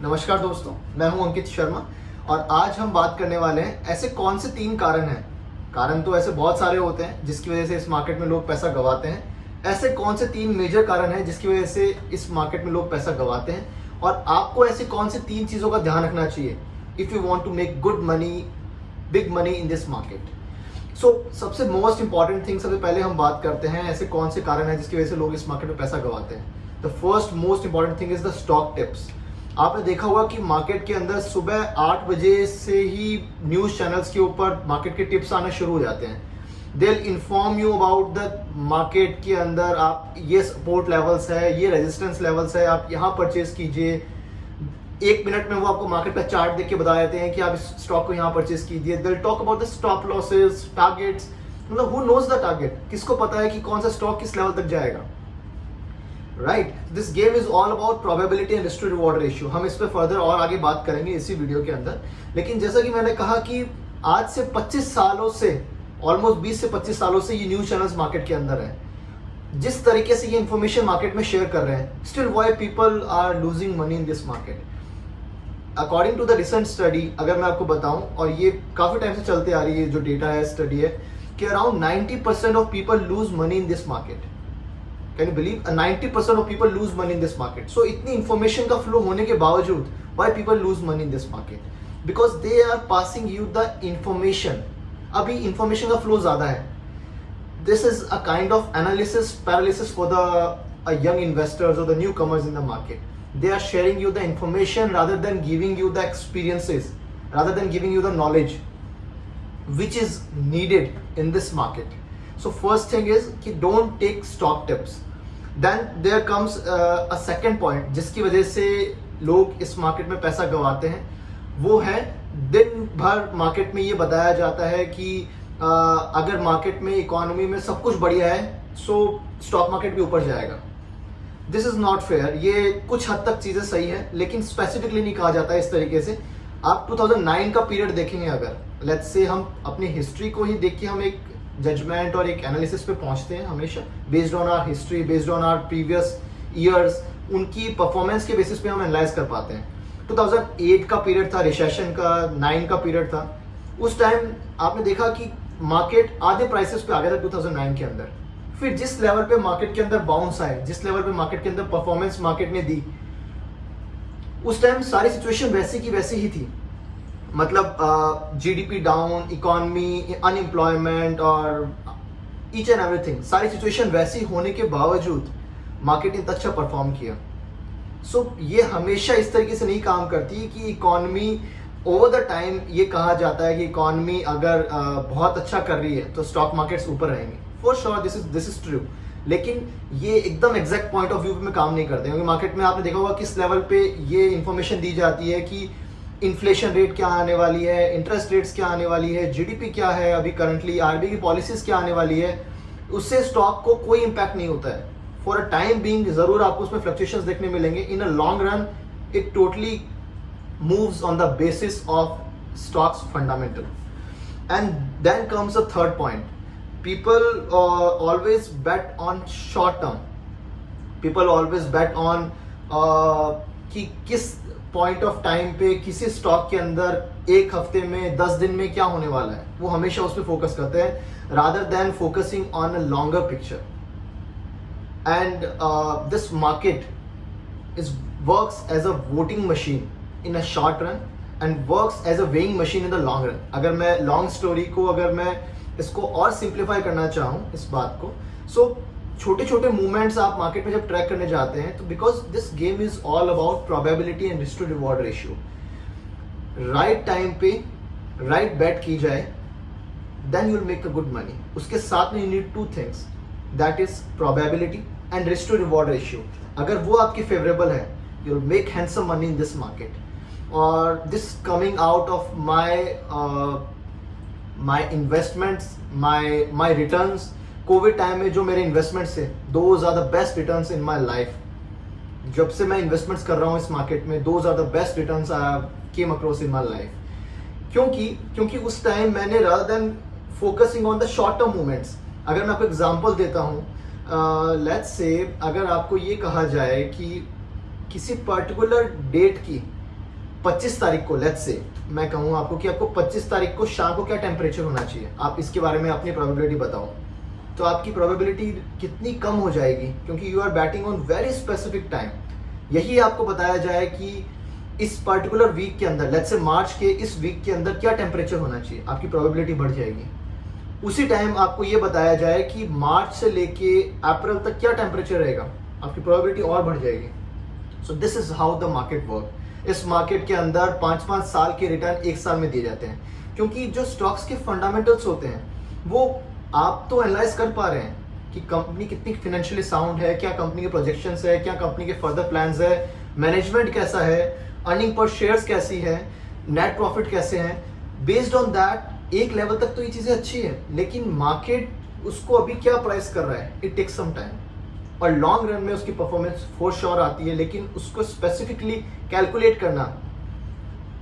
नमस्कार दोस्तों, मैं हूं अंकित शर्मा और आज हम बात करने वाले हैं ऐसे कौन से 3 कारण हैं। कारण तो ऐसे बहुत सारे होते हैं जिसकी वजह से इस मार्केट में लोग पैसा गंवाते हैं। ऐसे कौन से 3 मेजर कारण हैं जिसकी वजह से इस मार्केट में लोग पैसा गंवाते हैं और आपको ऐसी कौन सी 3 चीज़ों का ध्यान रखना चाहिए if you want to make good money, big money in this market. सबसे मोस्ट इंपॉर्टेंट थिंग, सबसे पहले हम बात करते हैं ऐसे कौन से कारण हैं जिसकी वजह से लोग इस मार्केट में पैसा गंवाते हैं। The first most important thing is the stock tips. आपने देखा होगा कि मार्केट के अंदर सुबह 8 बजे से ही न्यूज़ चैनल्स के ऊपर मार्केट के टिप्स आना शुरू हो जाते हैं। They will inform you about the market के अंदर आप ये सपोर्ट लेवल्स है, ये रेजिस्टेंस लेवल्स है, आप यहाँ परचेज कीजिए। 1 मिनट में वो आपको मार्केट का चार्ट देख के बता देते हैं कि आप इस स्टॉक को यहाँ परचेज कीजिए। They will talk about the stop losses, targets, मतलब हु नोज द टारगेट, किसको पता है कि कौन सा स्टॉक किस लेवल तक जाएगा। Right, this game is all about probability and risk to reward ratio. हम इस पर फर्दर और आगे बात करेंगे इसी वीडियो के अंदर। लेकिन जैसा कि मैंने कहा कि आज से 25 सालों से, ऑलमोस्ट 20 से 25 सालों से ये न्यूज चैनल्स मार्केट के अंदर है। जिस तरीके से ये इंफॉर्मेशन मार्केट में शेयर कर रहे हैं, still why people are losing money in this market. According to the recent study, अगर मैं आपको बताऊं, और ये काफी टाइम से चलते आ रही है, जो डेटा है, स्टडी है, कि around 90% of people lose money in this market. Can you believe 90% of people lose money in this market? So इतनी information का flow होने के बावजूद why people lose money in this market? Because they are passing you the information. अभी information का flow ज़्यादा है. This is a kind of analysis paralysis for the young investors or the newcomers in the market. They are sharing you the information rather than giving you the experiences, rather than giving you the knowledge which is needed in this market. So first thing is कि don't take stock tips. Then there comes a second point जिसकी वजह से लोग इस market में पैसा गंवाते हैं। वो है, दिन भर मार्केट में ये बताया जाता है कि अगर मार्केट में, इकोनॉमी में सब कुछ बढ़िया है, सो स्टॉक मार्केट भी ऊपर जाएगा। This is not fair. ये कुछ हद तक चीज़ें सही है, लेकिन स्पेसिफिकली नहीं कहा जाता है इस तरीके से। आप 2009 का पीरियड देखेंगे, अगर लेट्स से हम अपनी हिस्ट्री को ही देख के हम एक जजमेंट और एक एनालिसिस पे पहुंचते हैं हमेशा, based on our history, based on our previous years, उनकी परफॉर्मेंस के बेसिस पे हम एनालाइज कर पाते हैं। 2008 का पीरियड था, रिसेशन का, 9 का पीरियड था। उस टाइम आपने देखा कि मार्केट आधे प्राइसेस पे आ गया था 2009 के अंदर। फिर जिस लेवल पे मार्केट के अंदर बाउंस आए, जिस लेवल पे मार्केट के अंदर परफॉर्मेंस मार्केट ने दी, उस टाइम सारी सिचुएशन वैसी की वैसी ही थी। मतलब जीडीपी डाउन, इकोनॉमी, अनएम्प्लॉयमेंट और ईच एंड एवरीथिंग, सारी सिचुएशन वैसी होने के बावजूद मार्केट ने अच्छा परफॉर्म किया। ये हमेशा इस तरीके से नहीं काम करती कि इकोनॉमी ओवर द टाइम, ये कहा जाता है कि इकोनॉमी अगर बहुत अच्छा कर रही है तो स्टॉक मार्केट्स ऊपर रहेंगे। For sure this is true, लेकिन ये एकदम एग्जैक्ट पॉइंट ऑफ व्यू में काम नहीं करते, क्योंकि मार्केट में आपने देखा होगा किस लेवल पे ये इंफॉर्मेशन दी जाती है कि इन्फ्लेशन रेट क्या आने वाली है, इंटरेस्ट रेट्स क्या आने वाली है, जीडीपी क्या है अभी करंटली, आरबीआई की पॉलिसीज क्या आने वाली है। उससे स्टॉक को कोई इंपैक्ट नहीं होता है। फॉर अ टाइम बीइंग जरूर आपको उसमें फ्लक्चुएशंस देखने मिलेंगे। In a long run it totally moves on the basis of stocks fundamental. And then comes a third point, people always bet on short term. People always bet on कि किस point of time पे किसी stock के अंदर 1 हफ्ते में, 10 दिन में क्या होने वाला है, वो हमेशा उस पर फोकस करते हैं rather than focusing on a longer picture. And this market is works as a voting machine in a short run and works as a weighing machine in the long run. अगर मैं long story को, अगर मैं इसको और simplify करना चाहूँ इस बात को, छोटे छोटे मूवमेंट्स आप मार्केट में जब ट्रैक करने जाते हैं, तो because this game is all about probability and risk to reward ratio. Right time पे राइट बेट की जाए, then you will make a good money. उसके साथ में you need 2 things, that is probability and risk to reward ratio. अगर वो आपकी favourable है, you will make handsome money in this market. और this coming out of my investments, my returns. Covid time में जो मेरे इन्वेस्टमेंट्स थे, those are the best returns in my life. जब से मैं इन्वेस्टमेंट्स कर रहा हूँ इस मार्केट में, those are the best returns I came across in my life. क्योंकि उस टाइम मैंने rather than focusing on the short term movements, अगर मैं आपको एग्जांपल देता हूँ, लेट्स से अगर आपको ये कहा जाए कि किसी पर्टिकुलर डेट की 25 तारीख को लेट्स से मैं कहूँ आपको कि आपको 25 तारीख को शाम को क्या टेम्परेचर होना चाहिए, आप इसके बारे में अपनी प्रोबेबिलिटी बताओ, तो आपकी प्रोबेबिलिटी कितनी कम हो जाएगी, क्योंकि you are batting on very specific time. यही आपको बताया जाए कि इस पर्टिकुलर वीक के अंदर, लेट्स से मार्च के इस वीक के अंदर क्या टेम्परेचर होना चाहिए, आपकी प्रोबेबिलिटी बढ़ जाएगी। उसी टाइम आपको ये बताया जाए कि मार्च से लेके अप्रैल तक क्या टेम्परेचर रहेगा, आपकी प्रोबेबिलिटी और बढ़ जाएगी। So this is how the market work. इस मार्केट के अंदर 5-5 साल के रिटर्न एक साल में दिए जाते हैं, क्योंकि जो स्टॉक्स के फंडामेंटल्स होते हैं वो आप तो एनालाइज कर पा रहे हैं कि कंपनी कितनी फाइनेंशियली साउंड है, क्या कंपनी के प्रोजेक्शंस है, क्या कंपनी के फर्दर प्लान्स है, मैनेजमेंट कैसा है, अर्निंग पर शेयर्स कैसी है, नेट प्रॉफिट कैसे हैं। बेस्ड ऑन दैट एक लेवल तक तो ये चीज़ें अच्छी है, लेकिन मार्केट उसको अभी क्या प्राइस कर रहा है, इट टेक्स सम टाइम। और लॉन्ग रन में उसकी परफॉर्मेंस फॉर श्योर आती है, लेकिन उसको स्पेसिफिकली कैलकुलेट करना,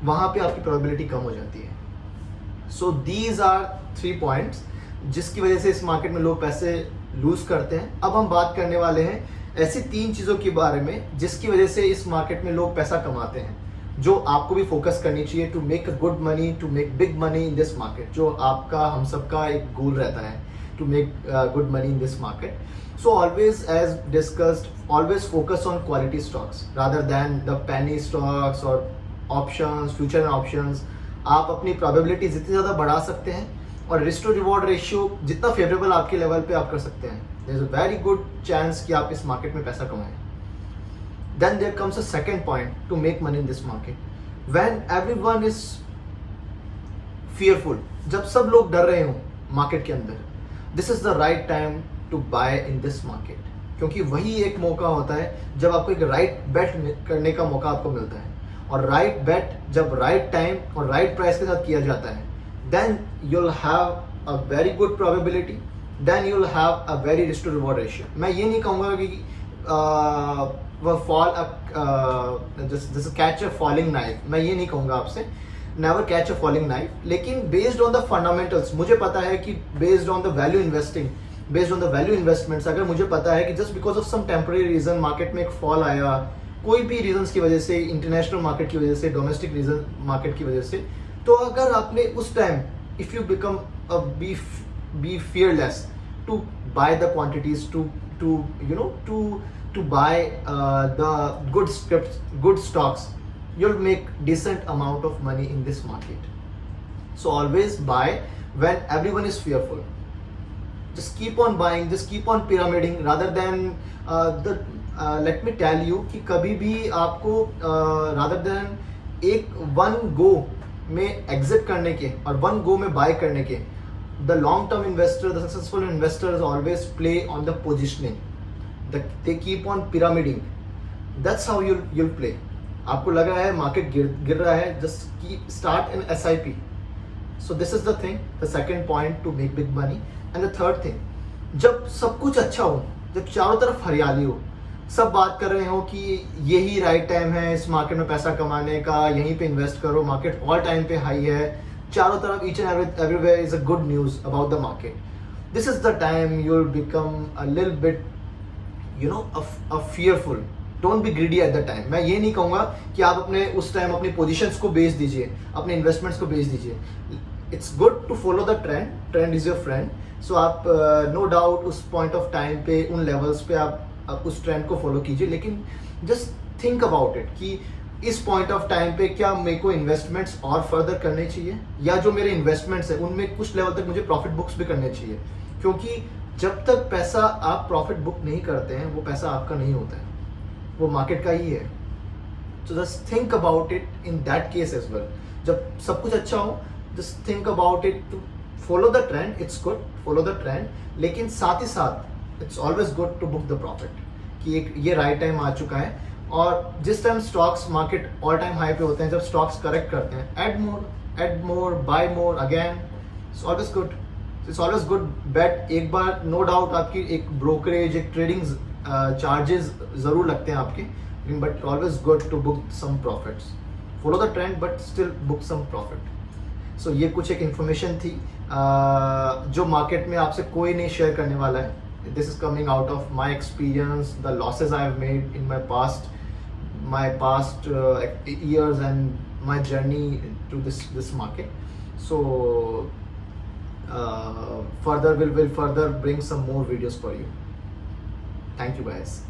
वहाँ पे आपकी प्रोबेबिलिटी कम हो जाती है। सो दीज आर 3 पॉइंट्स जिसकी वजह से इस मार्केट में लोग पैसे लूज करते हैं। अब हम बात करने वाले हैं ऐसी 3 चीज़ों के बारे में जिसकी वजह से इस मार्केट में लोग पैसा कमाते हैं, जो आपको भी फोकस करनी चाहिए to make a good money, to make big money in this market, जो आपका हम सबका एक गोल रहता है to make good money in this market. So always, as discussed, always focus on quality stocks rather than the penny stocks or options, future options। आप अपनी probability जितनी ज़्यादा बढ़ा सकते हैं और risk to reward ratio जितना favorable आपके लेवल पे आप कर सकते हैं, there is a very good chance कि आप इस मार्केट में पैसा कमाएं। Then there comes a second point to make money in this market. When everyone is fearful, जब सब लोग डर रहे हों मार्केट के अंदर, this is the right time to buy in this market, क्योंकि वही एक मौका होता है जब आपको एक राइट बेट करने का मौका आपको मिलता है। और राइट बेट जब राइट टाइम और राइट प्राइस के साथ किया जाता है, then you will have a very good probability, then you will have a very risk to reward ratio. मैं ये नहीं कहूँगा कि वह फॉल जैसे कैच अ फॉलिंग नाइफ, मैं ये नहीं कहूँगा आपसे, never catch a falling knife, लेकिन बेस्ड ऑन द फंडामेंटल्स मुझे पता है कि based on the value investing, based on the value investments, अगर मुझे पता है कि just because of some temporary reason market में एक फॉल आया, कोई भी रीजंस की वजह से, इंटरनेशनल मार्केट की वजह से, डोमेस्टिक रीजन मार्केट की वजह से, तो अगर आपने उस time if you become be fearless to buy the quantities, to buy the good stocks, you'll make decent amount of money in this market. So always buy when everyone is fearful. Just keep on buying, just keep on pyramiding rather than let me tell you कि कभी भी आपको rather than एक one go में exit करने के और one go में buy करने के, the long term investor, the successful investors always play on the positioning. They keep on pyramiding. That's how you'll play. आपको लग रहा है मार्केट गिर रहा है, just keep start in SIP. So this is the thing, the second point two make big money. And the third thing, जब सब कुछ अच्छा हो, जब चारों तरफ हरियाली हो, सब बात कर रहे हो कि यही राइट टाइम है इस मार्केट में पैसा कमाने का, यहीं पे इन्वेस्ट करो, मार्केट ऑल टाइम पे हाई है, चारों तरफ each and everywhere is a good news about the market, this is the time you will become a little bit a fearful. Don't be greedy at the time. मैं ये नहीं कहूँगा कि आप अपने उस टाइम अपनी पोजीशंस को बेच दीजिए, अपने इन्वेस्टमेंट्स को बेच दीजिए। It's good to follow the trend, trend is your friend. So आप नो डाउट उस पॉइंट ऑफ टाइम पे, उन लेवल्स पे आप उस ट्रेंड को फॉलो कीजिए, लेकिन जस्ट थिंक अबाउट इट कि इस पॉइंट ऑफ टाइम पे क्या मेरे को इन्वेस्टमेंट्स और फर्दर करने चाहिए, या जो मेरे इन्वेस्टमेंट्स है उनमें कुछ लेवल तक मुझे प्रॉफिट बुक्स भी करने चाहिए, क्योंकि जब तक पैसा आप प्रॉफिट बुक नहीं करते हैं वो पैसा आपका नहीं होता है, वो मार्केट का ही है। So just think about it in that case as well. जब सब कुछ अच्छा हो, just think about it to follow the trend. It's good, follow the trend, लेकिन साथ ही साथ it's always good to book the profit कि एक ये राइट टाइम आ चुका है। और जिस time stocks market all time high पे होते हैं, जब स्टॉक्स करेक्ट करते हैं, add more, buy more again, it's always good. It's always good bet. एक बार नो डाउट आपकी एक ब्रोकरेज, एक ट्रेडिंग चार्जेस जरूर लगते हैं आपके, but always good to book some profits. Follow the trend but still book some profit. So ये कुछ एक इन्फॉर्मेशन थी जो मार्केट में आपसे कोई नहीं शेयर करने वाला है। This is coming out of my experience, the losses I have made in my past, my past years and my journey to this market. So further will further bring some more videos for you. Thank you guys.